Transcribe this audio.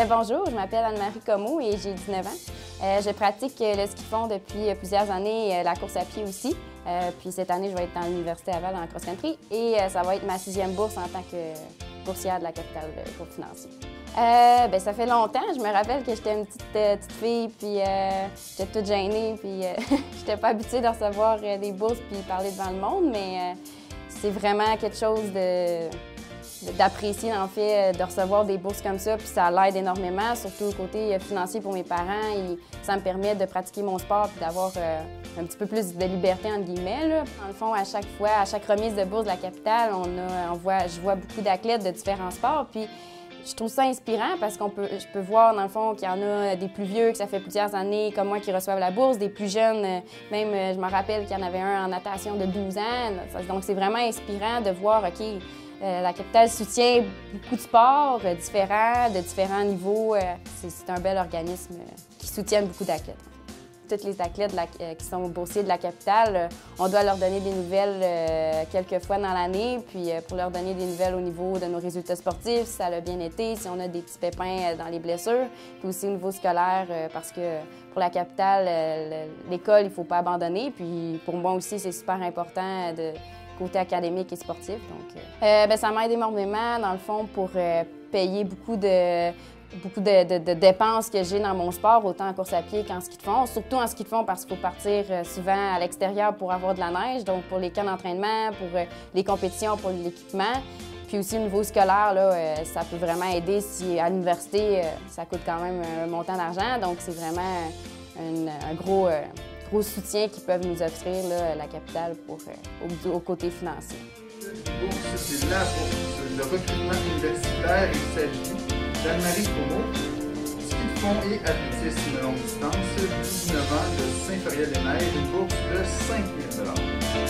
Bonjour, je m'appelle Anne-Marie Comeau et j'ai 19 ans. Je pratique le ski de fond depuis plusieurs années, la course à pied aussi. Puis cette année, je vais être dans l'Université Laval en cross-country et ça va être ma 6e bourse en tant que boursière de la capitale pour financier. Ça fait longtemps. Je me rappelle que j'étais une petite fille, puis j'étais toute gênée, puis j'étais pas habituée de recevoir des bourses puis parler devant le monde, mais c'est vraiment quelque chose d'apprécier, en fait, de recevoir des bourses comme ça, puis ça l'aide énormément, surtout au côté financier pour mes parents. Et ça me permet de pratiquer mon sport puis d'avoir un petit peu plus de liberté, entre guillemets, là. Dans le fond, à chaque fois, à chaque remise de bourse de la capitale, je vois beaucoup d'athlètes de différents sports, puis je trouve ça inspirant parce je peux voir, dans le fond, qu'il y en a des plus vieux, que ça fait plusieurs années, comme moi, qui reçoivent la bourse, des plus jeunes, même, je me rappelle qu'il y en avait un en natation de 12 ans. Donc, c'est vraiment inspirant de voir, OK, la capitale soutient beaucoup de sports différents, de différents niveaux. C'est un bel organisme qui soutient beaucoup d'athlètes. Tous les athlètes qui sont boursiers de la capitale, on doit leur donner des nouvelles quelques fois dans l'année, puis pour leur donner des nouvelles au niveau de nos résultats sportifs, si ça a bien été, si on a des petits pépins dans les blessures, puis aussi au niveau scolaire, parce que pour la capitale, l'école, il ne faut pas abandonner, puis pour moi aussi, c'est super important de côté académique et sportif. Donc, ça m'aide énormément, dans le fond, pour payer beaucoup de dépenses que j'ai dans mon sport, autant en course à pied qu'en ski de fond. Surtout en ski de fond parce qu'il faut partir souvent à l'extérieur pour avoir de la neige, donc pour les camps d'entraînement, pour les compétitions, pour l'équipement. Puis aussi au niveau scolaire, là, ça peut vraiment aider si à l'université, ça coûte quand même un montant d'argent. Donc c'est vraiment un gros soutien qu'ils peuvent nous offrir, là, la capitale, au côté financier. C'est la bourse, le recrutement universitaire et sa vie d'Anne-Marie Comeau, ski de fond et athlétisme longue distance, 19 ans de Saint-Feriel-des-Neiges, une bourse de 5 000 $.